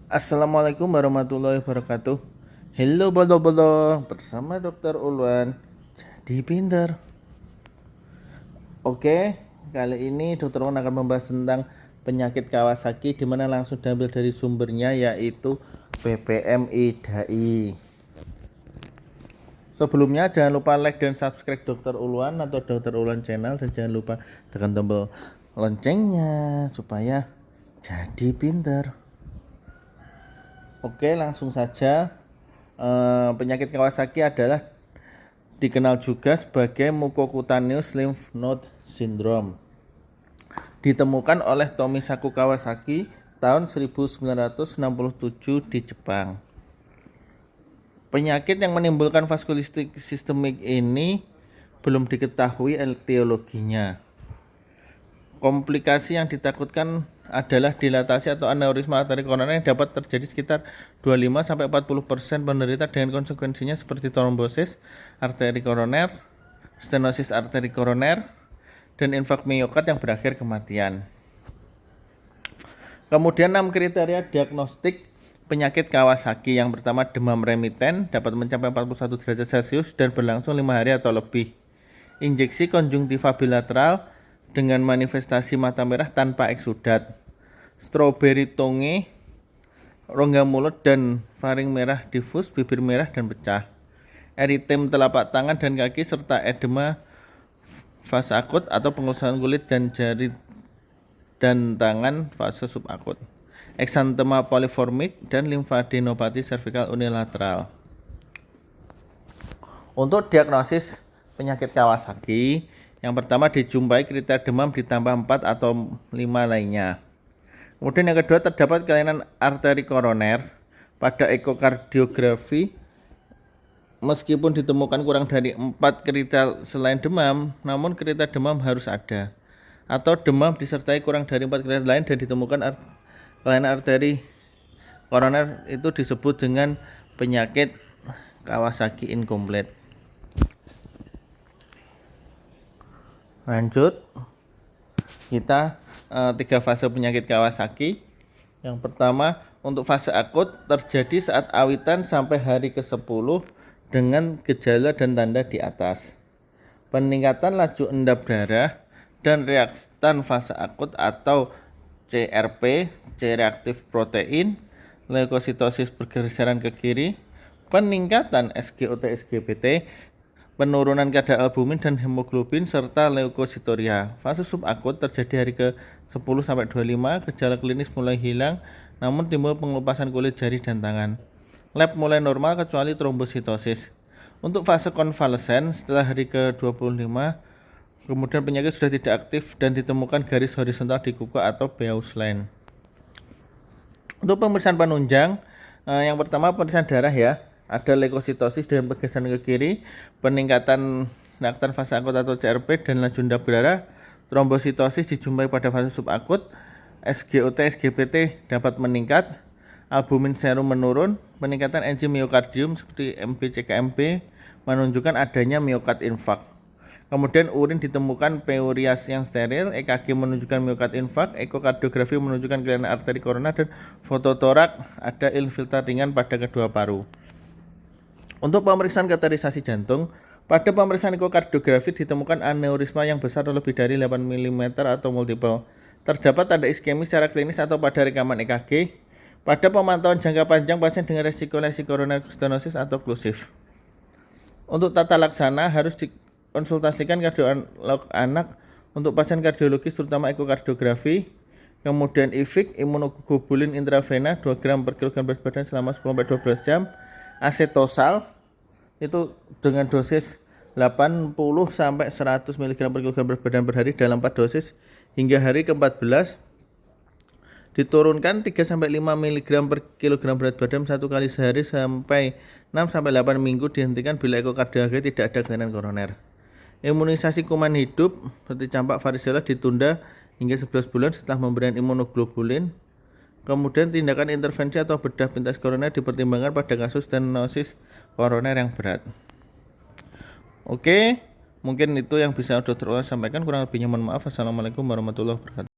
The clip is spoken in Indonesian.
Assalamualaikum warahmatullahi wabarakatuh. Hello bolo-bolo, bersama Dokter Ulwan. Jadi pinter. Oke, kali ini Dokter Ulwan akan membahas tentang penyakit Kawasaki, di mana langsung diambil dari sumbernya, yaitu BPM IDAI. Sebelumnya jangan lupa like dan subscribe Dokter Ulwan atau Dokter Ulwan channel, dan jangan lupa tekan tombol loncengnya supaya jadi pinter. Oke, langsung saja. Penyakit Kawasaki adalah dikenal juga sebagai Mucocutaneous Lymph Node Syndrome. Ditemukan oleh Tomisaku Kawasaki tahun 1967 di Jepang. Penyakit yang menimbulkan vaskulitis sistemik ini belum diketahui etiologinya. Komplikasi yang ditakutkan adalah dilatasi atau aneurisma arteri koroner yang dapat terjadi sekitar 25-40% penderita, dengan konsekuensinya seperti trombosis arteri koroner, stenosis arteri koroner, dan infark miokard yang berakhir kematian. Kemudian 6 kriteria diagnostik penyakit Kawasaki. Yang pertama, demam remiten dapat mencapai 41 derajat Celcius dan berlangsung 5 hari atau lebih. Injeksi konjungtiva bilateral dengan manifestasi mata merah tanpa eksudat, strawberry tongue, rongga mulut dan faring merah difus, bibir merah dan pecah, eritem telapak tangan dan kaki, serta edema fase akut atau pengusahan kulit dan jari dan tangan fase subakut, eksantema poliformik, dan limfadenopati servikal unilateral. Untuk diagnosis penyakit Kawasaki, yang pertama dijumpai kriteria demam ditambah 4 atau 5 lainnya. Kemudian yang kedua, terdapat kelainan arteri koroner pada ekokardiografi. Meskipun ditemukan kurang dari 4 kriteria selain demam, namun kriteria demam harus ada. Atau demam disertai kurang dari 4 kriteria lain dan ditemukan kelainan arteri koroner, itu disebut dengan penyakit Kawasaki incomplete. Lanjut, kita 3 fase penyakit Kawasaki. Yang pertama, untuk fase akut terjadi saat awitan sampai hari ke-10 dengan gejala dan tanda di atas. Peningkatan laju endap darah dan reaktan fase akut atau CRP, C-reaktif protein, leukositosis bergeseran ke kiri, peningkatan SGOT-SGBT, penurunan kadar albumin dan hemoglobin, serta leukositoria. Fase subakut terjadi hari ke-10 sampai 25, gejala klinis mulai hilang, namun timbul pengelupasan kulit jari dan tangan. Lab mulai normal kecuali trombositosis. Untuk fase konvalesen setelah hari ke-25, kemudian penyakit sudah tidak aktif dan ditemukan garis horizontal di kuku atau Beauce-Lane. Untuk pemeriksaan penunjang, yang pertama pemeriksaan darah ya. Ada leukositosis dengan pergeseran ke kiri, peningkatan reaktan fase akut atau CRP dan laju endap darah. Trombositosis dijumpai pada fase subakut. SGOT, SGBT dapat meningkat, albumin serum menurun, peningkatan enzim miokardium seperti MB-CKMB menunjukkan adanya miokard infark. Kemudian urin ditemukan peurias yang steril, EKG menunjukkan miokard infark, ekokardiografi menunjukkan kelainan arteri koroner, dan fototorak ada infiltrasi ringan pada kedua paru. Untuk pemeriksaan kateterisasi jantung, pada pemeriksaan ekokardiografi ditemukan aneurisma yang besar lebih dari 8 mm atau multiple. Terdapat tanda iskemi secara klinis atau pada rekaman EKG. Pada pemantauan jangka panjang, pasien dengan resiko lesi koroner stenosis atau klusif. Untuk tata laksana harus dikonsultasikan kardiolog anak untuk pasien kardiologis, terutama ekokardiografi. Kemudian IVIC, imunoglobulin intravena 2 gram per kilogram berat badan selama 10-12 jam. Asetosal itu dengan dosis 80 sampai 100 mg per kilogram berat badan per hari dalam 4 dosis hingga hari ke-14. Diturunkan 3 sampai 5 mg per kilogram berat badan 1 kali sehari sampai 6 sampai 8 minggu. Dihentikan bila ekokardiografi tidak ada kelainan koroner. Imunisasi kuman hidup seperti campak varicella ditunda hingga 11 bulan setelah pemberian imunoglobulin. Kemudian tindakan intervensi atau bedah pintas koroner dipertimbangkan pada kasus stenosis koroner yang berat. Oke, mungkin itu yang bisa Dokter Ulwan sampaikan. Kurang lebihnya mohon maaf. Assalamualaikum warahmatullahi wabarakatuh.